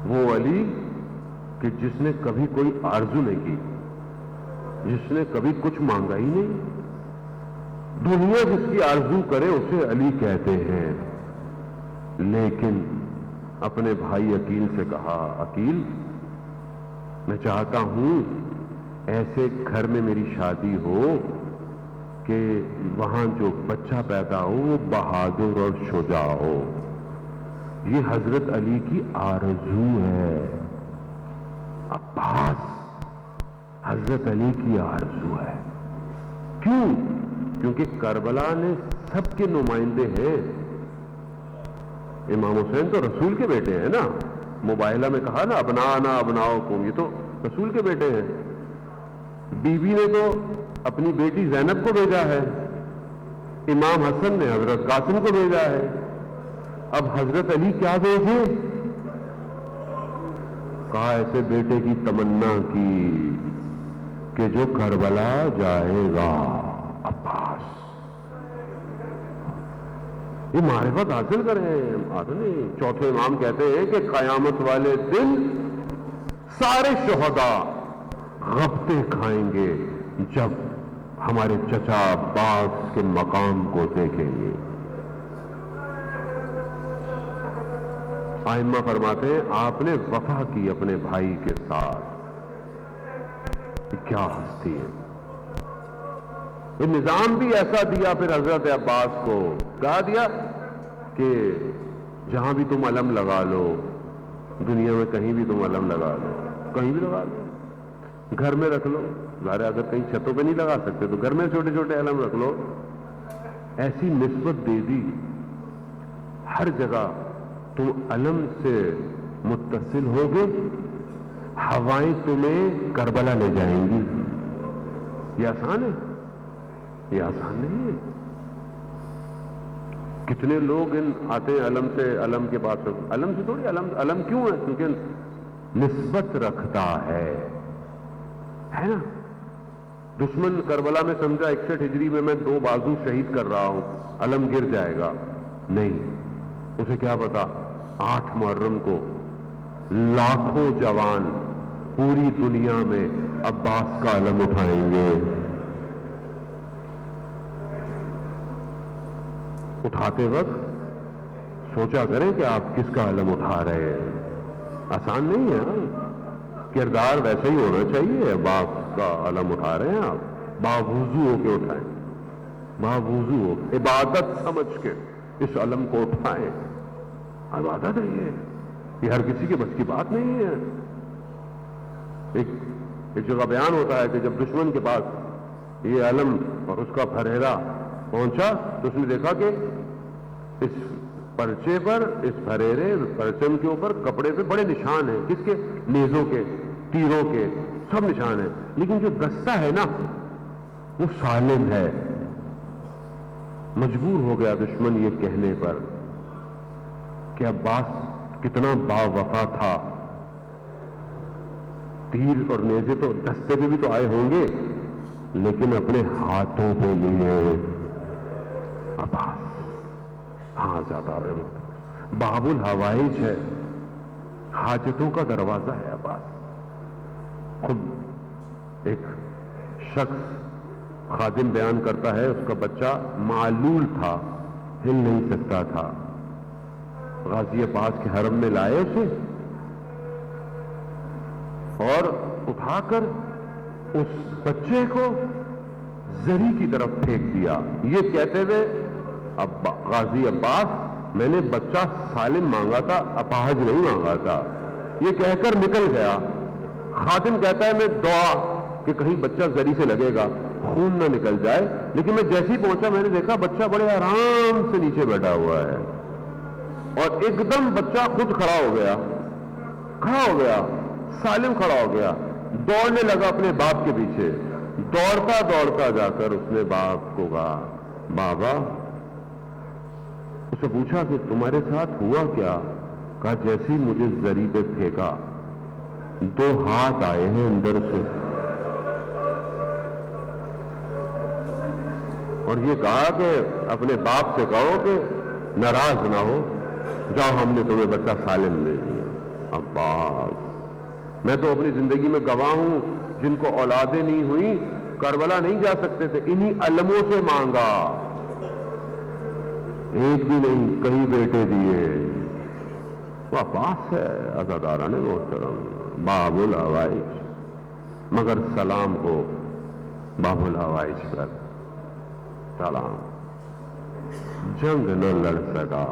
وہ علی کہ جس نے کبھی کوئی آرزو نہیں کی، جس نے کبھی کچھ مانگا ہی نہیں، دنیا جس کی آرزو کرے اسے علی کہتے ہیں۔ لیکن اپنے بھائی عقیل سے کہا، عقیل میں چاہتا ہوں ایسے گھر میں میری شادی ہو کہ وہاں جو بچہ پیدا ہو وہ بہادر اور شجاع ہو۔ یہ حضرت علی کی آرزو ہے۔ عباس حضرت علی کی آرزو ہے۔ کیوں؟ کیونکہ کربلا نے سب کے نمائندے ہیں۔ امام حسین تو رسول کے بیٹے ہیں نا، مباہلہ میں کہا نا ابنانا ابناؤکم، یہ تو رسول کے بیٹے ہیں۔ بی بی نے تو اپنی بیٹی زینب کو بھیجا ہے، امام حسن نے حضرت قاسم کو بھیجا ہے، اب حضرت علی کیا بھیجے؟ کہا ایسے بیٹے کی تمنا کی کہ جو کربلا جائے گا، عباس یہ معرفت حاصل کریں۔ چوتھے امام کہتے ہیں کہ قیامت والے دن سارے شہداء غبطے کھائیں گے جب ہمارے چچا عباس کے مقام کو دیکھیں گے۔ ائمہ فرماتے ہیں آپ نے وفا کی اپنے بھائی کے ساتھ، کیا ہستی ہے۔ یہ نظام بھی ایسا دیا پھر حضرت عباس کو، کہا دیا کہ جہاں بھی تم علم لگا لو، دنیا میں کہیں بھی تم علم لگا لو، کہیں بھی لگا لو، گھر میں رکھ لو، ظاہر اگر کہیں چھتوں پہ نہیں لگا سکتے تو گھر میں چھوٹے چھوٹے علم رکھ لو۔ ایسی نسبت دے دی، ہر جگہ تم علم سے متصل ہوگے، ہوائیں تمہیں کربلا لے جائیں گی۔ یہ آسان ہے؟ یہ آسان نہیں ہے۔ کتنے لوگ آتے ہیں علم سے، علم کے پاس، علم سے تھوڑی، علم کیوں ہے؟ کیونکہ نسبت رکھتا ہے نا۔ دشمن کربلا میں سمجھا 61 ہجری میں 2 بازو شہید کر رہا ہوں، علم گر جائے گا، نہیں، اسے کیا پتا 8 محرم کو لاکھوں جوان پوری دنیا میں عباس کا علم اٹھائیں گے۔ اٹھاتے وقت سوچا کریں کہ آپ کس کا علم اٹھا رہے ہیں، آسان نہیں ہے۔ کردار ویسے ہی ہونا چاہیے، عباس کا علم اٹھا رہے ہیں آپ، باوضو ہو کے اٹھائیں، باوضو ہو، عبادت سمجھ کے اس علم کو اٹھائیں۔ عبادت ہے یہ ہر کسی کے بس کی بات نہیں ہے۔ ایک جگہ بیان ہوتا ہے کہ جب دشمن کے پاس یہ علم اور اس کا پھریرا پہنچا تو اس نے دیکھا کہ اس پرچے پر، اس پھریرے پرچم کے اوپر کپڑے پہ بڑے نشان ہیں. کس کے؟ نیزوں کے، تیروں کے، سب نشان ہیں. لیکن جو دستہ ہے نا وہ سالم ہے. مجبور ہو گیا دشمن یہ کہنے پر کہ عباس کتنا با وفا تھا. تیر اور نیزے تو دستے پہ بھی تو آئے ہوں گے لیکن اپنے ہاتھوں پہ لیے عباس. ہاں زیادہ باب الحوائج ہے، حاجتوں کا دروازہ ہے عباس. خود ایک شخص خادم بیان کرتا ہے اس کا بچہ معلول تھا، ہل نہیں سکتا تھا. غازی عباس کے حرم میں لائے اسے اور اٹھا کر اس بچے کو زری کی طرف پھینک دیا، یہ کہتے ہوئے غازی عباس میں نے بچہ سالم مانگا تھا، اپاہج نہیں مانگا تھا، یہ کہہ کر نکل گیا. خادم کہتا ہے میں دعا کہ کہیں بچہ زری سے لگے گا، خون نہ نکل جائے. لیکن میں جیسے ہی پہنچا میں نے دیکھا بچہ بڑے آرام سے نیچے بیٹھا ہوا ہے اور ایک دم بچہ خود کھڑا ہو گیا، سالم کھڑا ہو گیا. دوڑنے لگا اپنے باپ کے پیچھے. دوڑتا جا کر اس نے باپ کو کہا بابا. اسے پوچھا کہ تمہارے ساتھ ہوا کیا؟ کہا جیسے ہی مجھے زری پہ پھینکا 2 ہاتھ آئے ہیں اندر سے اور یہ کہا کہ اپنے باپ سے کہو کہ ناراض نہ ہو، جاؤ ہم نے تمہیں بچہ سالم دے دیا. عباس میں تو اپنی زندگی میں گواہ ہوں جن کو اولادیں نہیں ہوئی کربلا نہیں جا سکتے تھے، انہی علموں سے مانگا، ایک بھی نہیں، کئی بیٹے دیے. وہ عباس ہے عزاداران محترم، باب الحوائج. مگر سلام ہو باب الحوائج پر سلام. جنگ نہ لڑ سکا،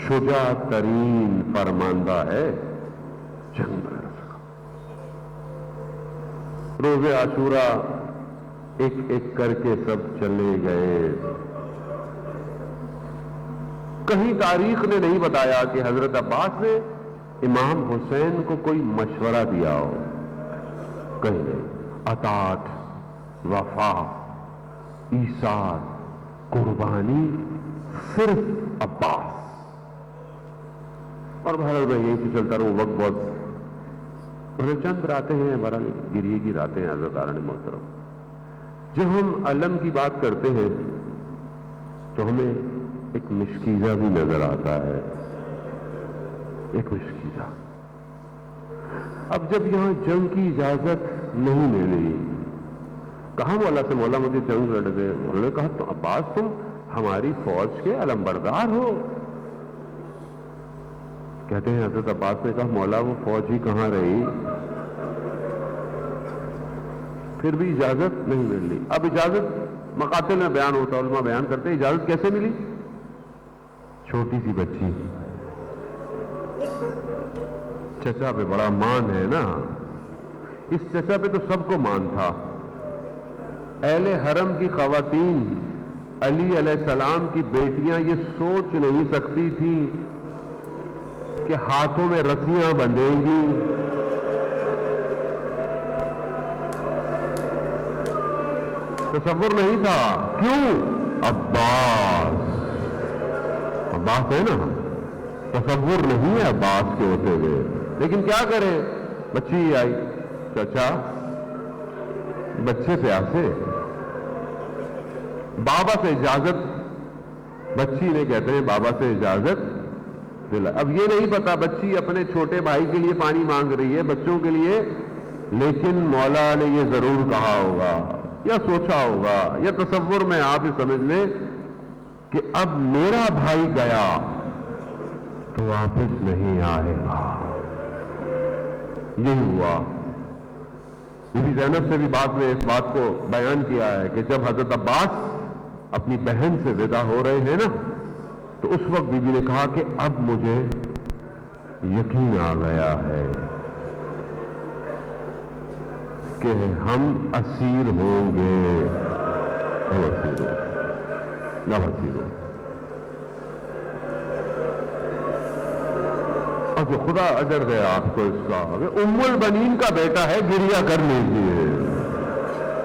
شجاع ترین فرماندہ ہے جنگ نہ لڑ سکا. روز عاشورہ ایک ایک کر کے سب چلے گئے. کہیں تاریخ نے نہیں بتایا کہ حضرت عباس نے امام حسین کو کوئی مشورہ دیا ہو، کہیں نہیں. اطاعت، وفا، ایثار، قربانی صرف عباس. اور بہرحال میں یہیں سے چلتا رہوں، وقت بہت چند راتیں ہیں، بہرحال گریے کی راتیں ہیں عزیزان محترم. جب ہم علم کی بات کرتے ہیں تو ہمیں ایک مشکیزہ بھی نظر آتا ہے، ایک مشکیزہ. اب جب یہاں جنگ کی اجازت نہیں ملی، کہا مولا سے مولا مجھے جنگ لڑ دے. انہوں نے کہا تو عباس تم ہماری فوج کے علمبردار ہو. کہتے ہیں حضرت عباس نے کہا مولا وہ فوج ہی کہاں رہی، پھر بھی اجازت نہیں ملی. اب اجازت مقاتل میں بیان ہوتا، علماء بیان کرتے ہیں اجازت کیسے ملی. چھوٹی سی بچی، چچا پہ بڑا مان ہے نا، اس چچا پہ تو سب کو مان تھا. اہل حرم کی خواتین، علی علیہ السلام کی بیٹیاں یہ سوچ نہیں سکتی تھی کہ ہاتھوں میں رسیاں بندھیں گی. تصور نہیں تھا. کیوں؟ عباس ہے نا، تصور نہیں ہے عباس کے ہوتے ہوئے. لیکن کیا کرے، بچی آئی، چچا بچے پیاسے، بابا سے اجازت، بچی نے کہتے ہیں بابا سے اجازت دلا. اب یہ نہیں پتا بچی اپنے چھوٹے بھائی کے لیے پانی مانگ رہی ہے، بچوں کے لیے، لیکن مولا نے یہ ضرور کہا ہوگا یا سوچا ہوگا یا تصور میں آپ ہی سمجھ لیں کہ اب میرا بھائی گیا تو واپس نہیں آئے گا. یہی ہوا. بی بی زینب سے بھی بعد میں اس بات کو بیان کیا ہے کہ جب حضرت عباس اپنی بہن سے ودا ہو رہے ہیں نا تو اس وقت بی بی نے کہا کہ اب مجھے یقین آ گیا ہے کے ہیں, ہم اسیر ہوں گے. اب اسیر ہو، اب اسیر ہو. اب خدا اجر دے آپ کو اس کا. ام البنین کا بیٹا ہے، گریا کر لیجیے.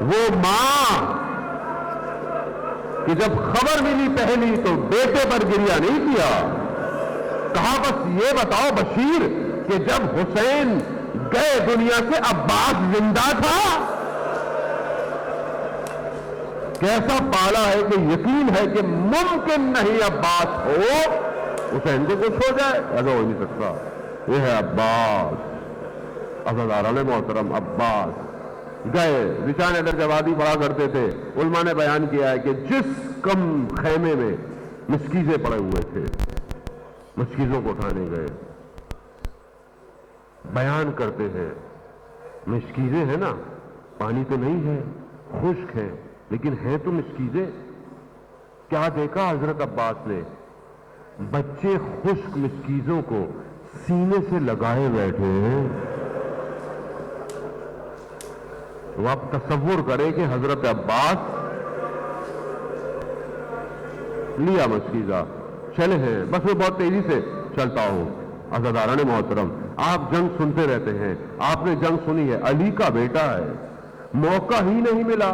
وہ ماں کہ جب خبر ملی پہلی تو بیٹے پر گریا نہیں کیا. کہا بس یہ بتاؤ بشیر کہ جب حسین گئے دنیا سے عباس زندہ تھا؟ کیسا پالا ہے کہ یقین ہے کہ ممکن نہیں عباس ہو، حسین کو کچھ ہو جائے. ایسا ہو نہیں سکتا. یہ ہے عباس. عزاداران محترم، عباس گئے. رشان درجوادی پڑھا کرتے تھے. علماء نے بیان کیا ہے کہ جس کم خیمے میں مشکیزیں پڑے ہوئے تھے، مشکیزوں کو اٹھانے گئے. بیان کرتے ہیں مشکیزیں ہیں نا، پانی تو نہیں ہے، خشک ہے، لیکن ہیں تو مشکیزیں. کیا دیکھا حضرت عباس نے؟ بچے خشک مشکیزوں کو سینے سے لگائے بیٹھے ہیں. تو آپ تصور کریں کہ حضرت عباس لیا مشکیزہ، چلے ہیں. بس میں بہت تیزی سے چلتا ہوں. عزاداران محترم، آپ جنگ سنتے رہتے ہیں، آپ نے جنگ سنی ہے. علی کا بیٹا ہے، موقع ہی نہیں ملا.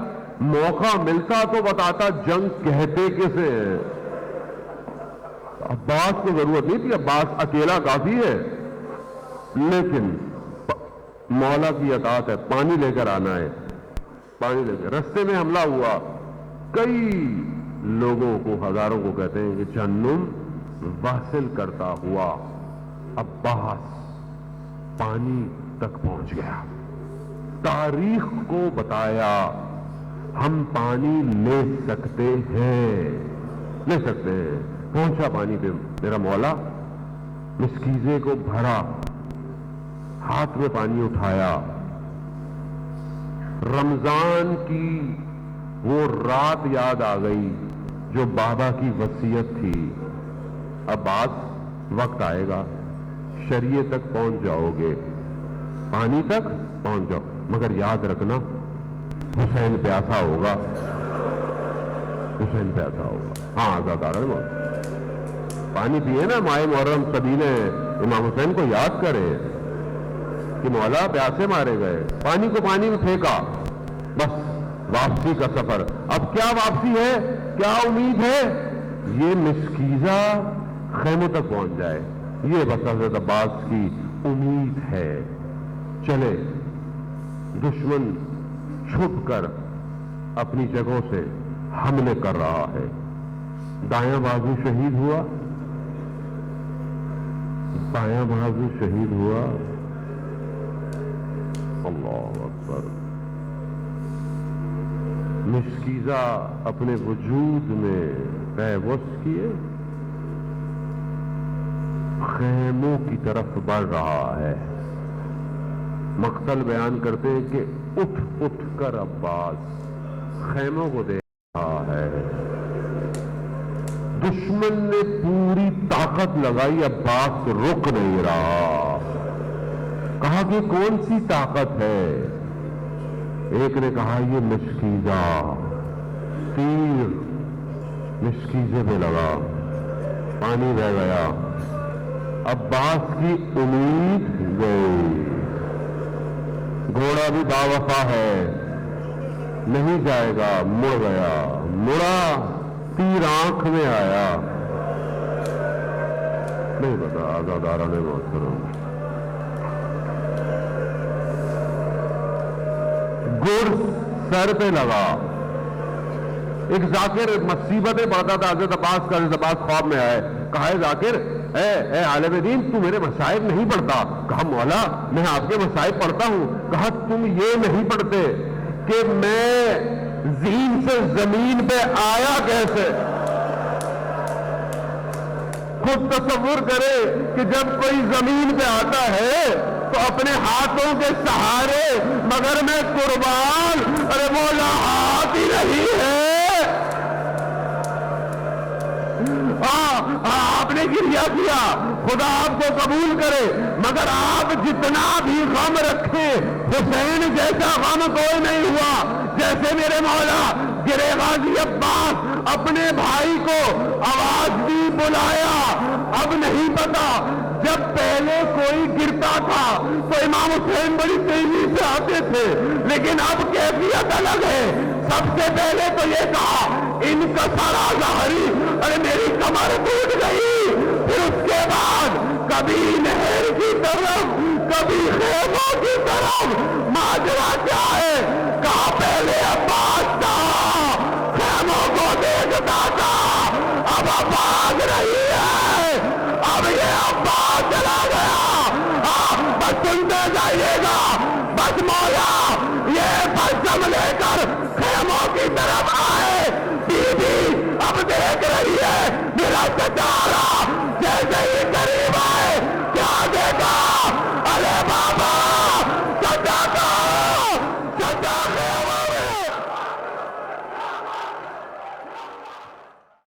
موقع ملتا تو بتاتا جنگ کہتے کسے ہیں. عباس کو ضرورت نہیں تھی، عباس اکیلا کافی ہے. لیکن مولا کی اطاعت ہے. پانی لے کر آنا ہے، پانی لے کر. رستے میں حملہ ہوا. کئی لوگوں کو، ہزاروں کو کہتے ہیں کہ جہنم واصل کرتا ہوا عباس پانی تک پہنچ گیا. تاریخ کو بتایا ہم پانی لے سکتے ہیں، لے سکتے ہیں. پہنچا پانی پہ میرا مولا، مسکیزے کو بھرا، ہاتھ میں پانی اٹھایا. رمضان کی وہ رات یاد آ گئی جو بابا کی وصیت تھی. عباس وقت آئے گا، شریعت تک پہنچ جاؤ گے، پانی تک پہنچ جاؤ، مگر یاد رکھنا حسین پیاسا ہوگا، حسین پیاسا ہوگا. ہاں عزاداران پانی پیے نا. ماہ محرم سبینے امام حسین کو یاد کرے کہ مولا پیاسے مارے گئے. پانی کو پانی میں پھینکا، بس واپسی کا سفر. اب کیا واپسی ہے، کیا امید ہے؟ یہ مسکیزہ خیموں تک پہنچ جائے، یہ بس حضرت عباس کی امید ہے. چلے. دشمن چھپ کر اپنی جگہوں سے حملے کر رہا ہے. دایاں بازو شہید ہوا، بایاں بازو شہید ہوا. اللہ اکبر. مشکیزہ اپنے وجود میں پیوست کیے خیموں کی طرف بڑھ رہا ہے. مقتل بیان کرتے ہیں کہ اٹھ اٹھ کر عباس خیموں کو دیکھ رہا ہے. دشمن نے پوری طاقت لگائی، عباس رک نہیں رہا. کہا کہ کون سی طاقت ہے؟ ایک نے کہا یہ مشکیزہ. تیر مشکیزے پہ لگا، پانی بہ گیا. عباس کی امید گئی. گھوڑا بھی باوفا ہے، نہیں جائے گا، مڑ گیا. مڑا، تیر آنکھ میں آیا. نہیں پتا عزاداران محترم. گڑ سر پہ لگا. ایک ذاکر مصیبتیں پڑھتا تھا حضرت عباس کا. حضرت عباس خواب میں آئے. کہا ہے ذاکر، اے عالم دین، تو میرے مصائب نہیں پڑھتا؟ کہا مولا میں آپ کے مصائب پڑھتا ہوں. کہا تم یہ نہیں پڑھتے کہ میں زین سے زمین پہ آیا کیسے؟ خود تصور کرے کہ جب کوئی زمین پہ آتا ہے تو اپنے ہاتھوں کے سہارے، مگر میں قربان، ارے مولا ہاتھ ہی نہیں ہے. آپ نے گریہ کیا، خدا آپ کو قبول کرے، مگر آپ جتنا بھی غم رکھیں حسین جیسا غم کوئی نہیں ہوا جیسے میرے مولا گرے غازی عباس اپنے بھائی کو آواز دی بلایا. اب نہیں پتا جب پہلے کوئی گرتا تھا تو امام حسین بڑی تیزی سے آتے تھے لیکن اب کیفیت الگ ہے. سب سے پہلے تو یہ کہا ان کا سارا ظاہری ارے میری کمر ٹوٹ گئی. پھر اس کے بعد کبھی نہر کی طرف کبھی خیموں کی طرف. ماجرا کیا ہے؟ کہا پہلے عباس تھا خیموں کو دیکھتا تھا اب بھاگ رہی ہے. اب یہ عباس چلا گیا. بس سنتے جائیے گا. بس مولا یہ بس لے کر خیموں کی طرف آئے. بی بی اب دیکھ رہی ہے میرا چچا